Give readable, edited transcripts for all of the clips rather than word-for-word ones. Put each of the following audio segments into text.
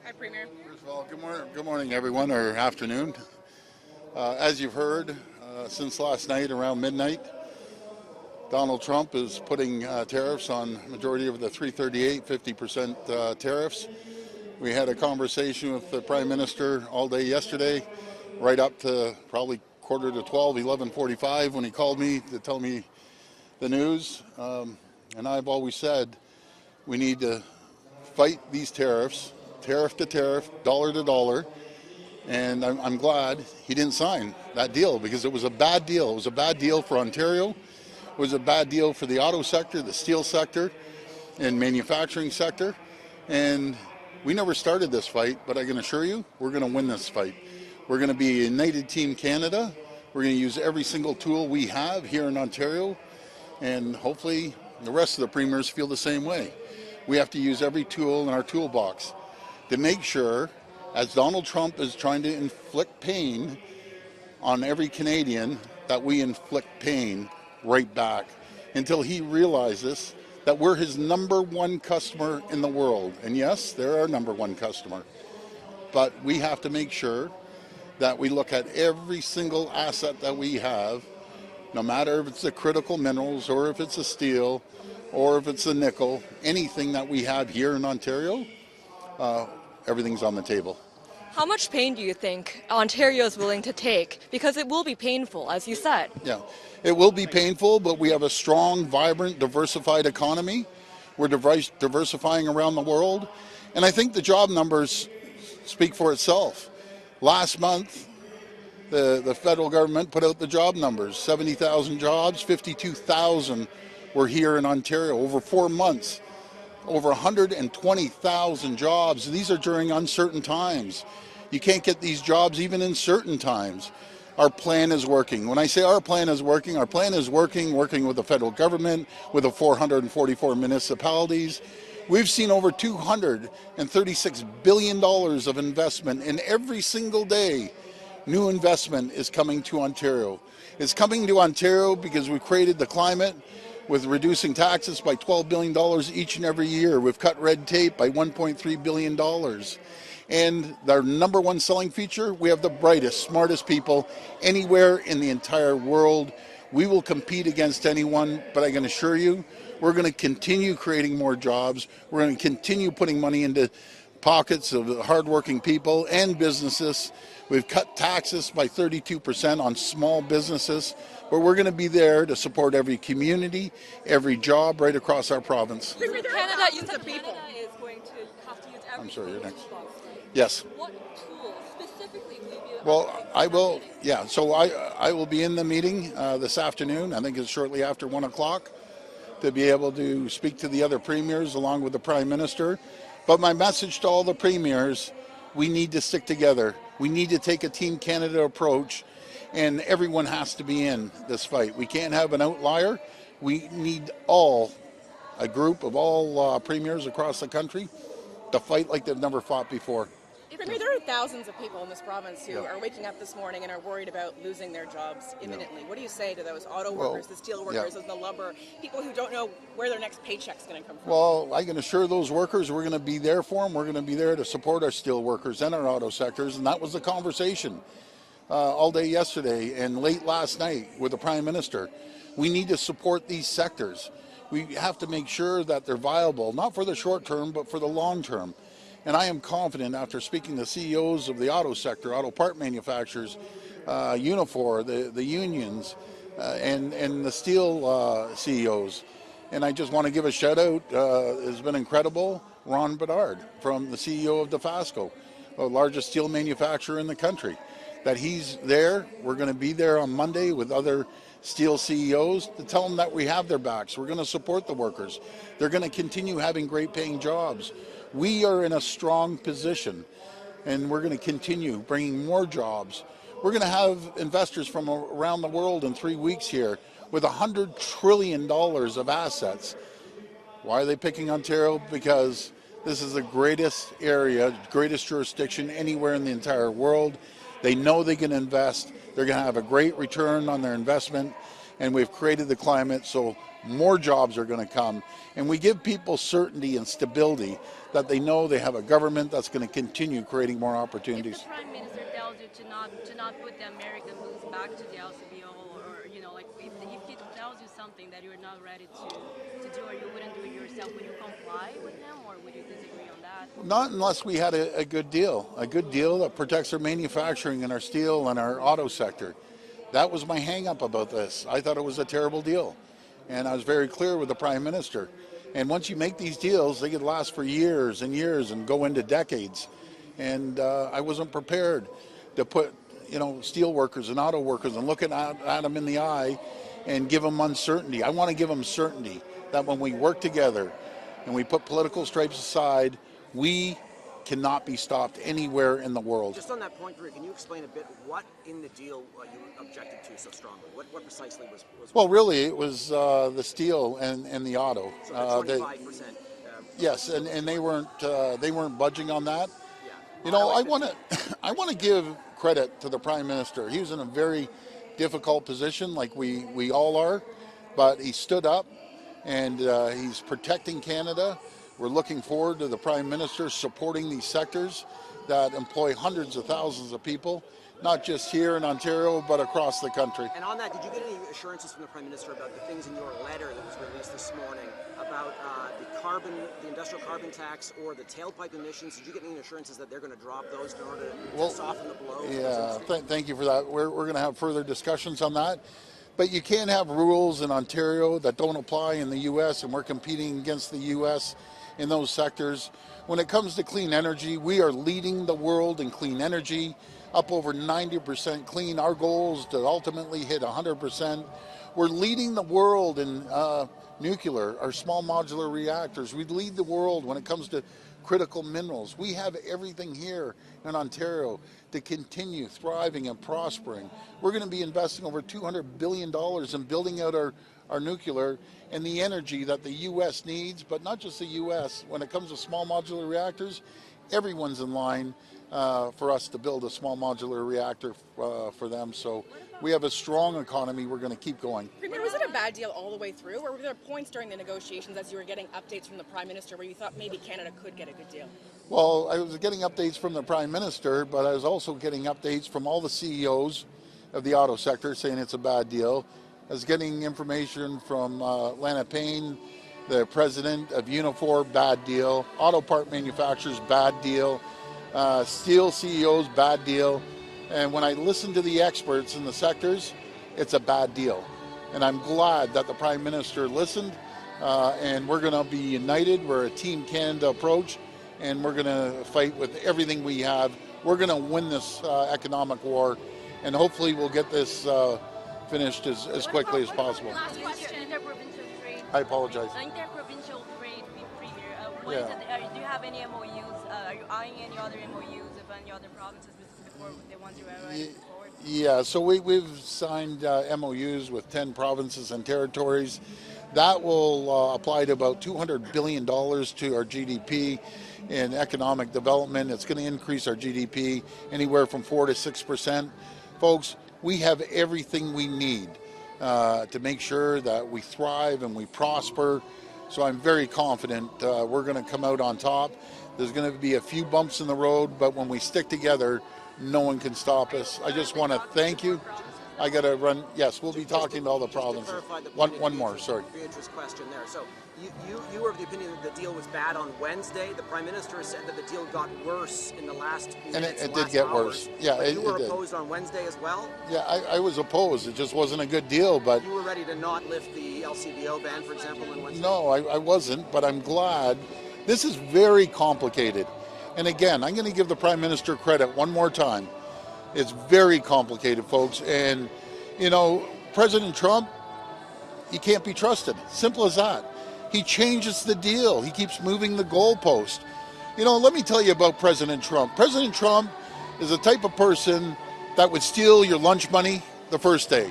Hi, Premier. First of all, good morning, everyone, or afternoon. As you've heard, since last night around midnight, Donald Trump is putting tariffs on majority of the 338, 50% tariffs. We had a conversation with the Prime Minister all day yesterday, right up to probably quarter to 12, 11:45 when he called me to tell me the news. And I've always said we need to fight these tariffs, tariff to tariff, dollar to dollar. And I'm glad he didn't sign that deal because it was a bad deal. It was a bad deal for Ontario. It was a bad deal for the auto sector, the steel sector, and manufacturing sector. And we never started this fight, but I can assure you we're going to win this fight. We're going to be a united team Canada. We're going to use every single tool we have here in Ontario. And hopefully the rest of the premiers feel the same way. We have to use every tool in our toolbox to make sure, as Donald Trump is trying to inflict pain on every Canadian, that we inflict pain right back until he realizes that we're his number one customer in the world. And yes, they're our number one customer. But we have to make sure that we look at every single asset that we have, no matter if it's the critical minerals or if it's the steel or if it's the nickel, anything that we have here in Ontario, everything's on the table. How much pain do you think Ontario is willing to take? Because it will be painful, as you said. Yeah, it will be painful, but we have a strong, vibrant, diversified economy. We're diversifying around the world. And I think the job numbers speak for itself. Last month, the federal government put out the job numbers. 70,000 jobs, 52,000 were here in Ontario over 4 months. Over 120,000 jobs. These are during uncertain times. You can't get these jobs even in certain times. Our plan is working. When I say our plan is working working with the federal government, with the 444 municipalities. We've seen over $236 billion of investment, and every single day, new investment is coming to Ontario. It's coming to Ontario because we created the climate with reducing taxes by $12 billion each and every year. We've cut red tape by $1.3 billion. And our number one selling feature, we have the brightest, smartest people anywhere in the entire world. We will compete against anyone, but I can assure you, we're going to continue creating more jobs. We're going to continue putting money into pockets of hardworking people and businesses. We've cut taxes by 32% on small businesses, but we're going to be there to support every community, every job right across our province. Canada, you said Canada is going to have to use every I'm sorry, you're next. toolbox, right? Yes. What tools specifically will you be able Well, I will, yeah, so I will be in the meeting this afternoon. I think it's shortly after 1 o'clock to be able to speak to the other premiers along with the Prime Minister. But my message to all the premiers, we need to stick together. We need to take a Team Canada approach, and everyone has to be in this fight. We can't have an outlier. We need a group of all premiers across the country to fight like they've never fought before. Premier, there are thousands of people in this province who are waking up this morning and are worried about losing their jobs imminently. What do you say to those auto workers, the steel workers, and the lumber, people who don't know where their next paycheck's going to come from? Well, I can assure those workers we're going to be there for them. We're going to be there to support our steel workers and our auto sectors, and that was the conversation all day yesterday and late last night with the Prime Minister. We need to support these sectors. We have to make sure that they're viable, not for the short term, but for the long term. And I am confident after speaking to CEOs of the auto sector, auto part manufacturers, Unifor, the unions, and the steel CEOs. And I just want to give a shout out, it's been incredible, Ron Bedard from the CEO of Dofasco, the largest steel manufacturer in the country, that he's there. We're going to be there on Monday with other steel CEOs to tell them that we have their backs. We're going to support the workers. They're going to continue having great paying jobs. We are in a strong position, and we're going to continue bringing more jobs. We're going to have investors from around the world in 3 weeks here with $100 trillion of assets. Why are they picking Ontario? Because this is the greatest area, greatest jurisdiction anywhere in the entire world. They know they can invest. They're going to have a great return on their investment. and we've created the climate so more jobs are going to come, and we give people certainty and stability that they know they have a government that's going to continue creating more opportunities. If the Prime Minister tells you to not put the American moves back to the LCBO, or like if he tells you something that you're not ready to do, or you wouldn't do it yourself, would you comply with him, or would you disagree on that? Not unless we had a good deal that protects our manufacturing and our steel and our auto sector. That was my hang-up about this. I thought it was a terrible deal, and I was very clear with the Prime Minister. And once you make these deals, they could last for years and years and go into decades. And I wasn't prepared to put, steel workers and auto workers and look at them in the eye and give them uncertainty. I want to give them certainty that when we work together and we put political stripes aside, we cannot be stopped anywhere in the world. Just on that point, Drew, can you explain a bit what in the deal you objected to so strongly? What precisely was Well, really, it was the steel and the auto. So the 25%. Yes, and they weren't budging on that. Yeah. I want to give credit to the Prime Minister. He was in a very difficult position, like we all are, but he stood up and he's protecting Canada. We're looking forward to the Prime Minister supporting these sectors that employ hundreds of thousands of people, not just here in Ontario, but across the country. And on that, did you get any assurances from the Prime Minister about the things in your letter that was released this morning about the industrial carbon tax or the tailpipe emissions? Did you get any assurances that they're going to drop those in order to soften the blow? Yeah, thank you for that. We're going to have further discussions on that. But you can't have rules in Ontario that don't apply in the U.S., and we're competing against the U.S. in those sectors. When it comes to clean energy, we are leading the world in clean energy, up over 90% clean. Our goal is to ultimately hit 100%. We're leading the world in nuclear, our small modular reactors. We lead the world when it comes to critical minerals. We have everything here in Ontario to continue thriving and prospering. We're going to be investing over $200 billion in building out our nuclear and the energy that the U.S. needs, but not just the U.S. When it comes to small modular reactors, everyone's in line for us to build a small modular reactor for them. So we have a strong economy. We're going to keep going. Premier, was it a bad deal all the way through, or were there points during the negotiations as you were getting updates from the Prime Minister where you thought maybe Canada could get a good deal? Well, I was getting updates from the Prime Minister, but I was also getting updates from all the CEOs of the auto sector saying it's a bad deal. I was getting information from Lana Payne, the president of Unifor, bad deal. Auto part manufacturers, bad deal. Steel CEOs, bad deal. And when I listen to the experts in the sectors, it's a bad deal. And I'm glad that the Prime Minister listened, and we're going to be united. We're a Team Canada approach, and we're going to fight with everything we have. We're going to win this economic war, and hopefully we'll get this finished as quickly as possible. Last question. Interprovincial trade. I apologize. Interprovincial trade, Premier. Do you have any MOUs? Are you eyeing any other MOUs with any other provinces before the ones you are writing forward? Yeah, so we've signed MOUs with 10 provinces and territories. That will apply to about $200 billion to our GDP in economic development. It's going to increase our GDP anywhere from 4 to 6%. Folks, we have everything we need to make sure that we thrive and we prosper. So I'm very confident we're going to come out on top. There's going to be a few bumps in the road, but when we stick together, no one can stop us. I just want to thank you. I got to run. Yes, we'll be talking to all the provinces. One more, sorry. Beatrice's question there. So you were of the opinion that the deal was bad on Wednesday. The Prime Minister said that the deal got worse in the last minutes, and it did get worse. Yeah, but you were it opposed on Wednesday as well? Yeah, I was opposed. It just wasn't a good deal. But you were ready to not lift the LCBO ban, for example, on Wednesday? No, I wasn't, but I'm glad. This is very complicated. And again, I'm going to give the Prime Minister credit one more time. It's very complicated, folks. And, President Trump, he can't be trusted. Simple as that. He changes the deal. He keeps moving the goalpost. Let me tell you about President Trump. President Trump is the type of person that would steal your lunch money the first day.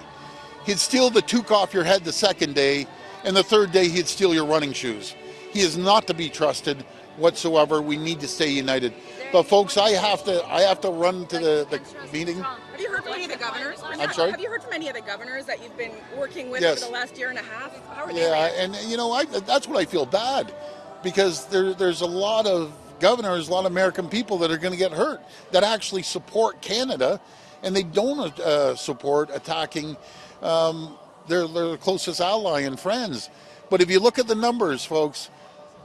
He'd steal the toque off your head the second day, and the third day he'd steal your running shoes. He is not to be trusted whatsoever. We need to stay united. But folks, I have to run to the meeting. Have you heard from any of the governors? I'm sorry? Have you heard from any of the governors that you've been working with Yes. over the last year and a half? How are they Yeah, reacting? and you know, that's what I feel bad, because there's a lot of governors, a lot of American people that are going to get hurt that actually support Canada, and they don't support attacking their closest ally and friends. But if you look at the numbers, folks,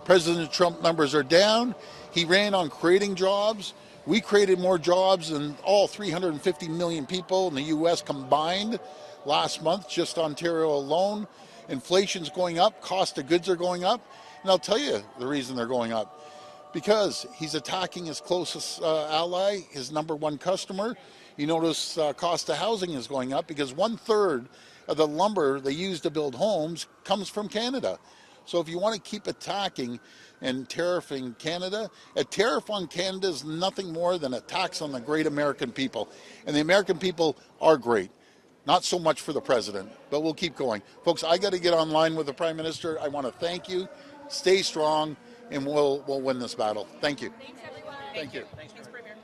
President Trump numbers are down. He ran on creating jobs. We created more jobs than all 350 million people in the U.S. combined last month, just Ontario alone. Inflation's going up, cost of goods are going up. And I'll tell you the reason they're going up. Because he's attacking his closest ally, his number one customer. You notice cost of housing is going up because 1/3 of the lumber they use to build homes comes from Canada. So if you want to keep attacking and tariffing Canada, a tariff on Canada is nothing more than a tax on the great American people. And the American people are great. Not so much for the president, but we'll keep going. Folks, I got to get online with the Prime Minister. I want to thank you. Stay strong, and we'll win this battle. Thank you. Thanks, everyone. Thank you. Thanks, Premier.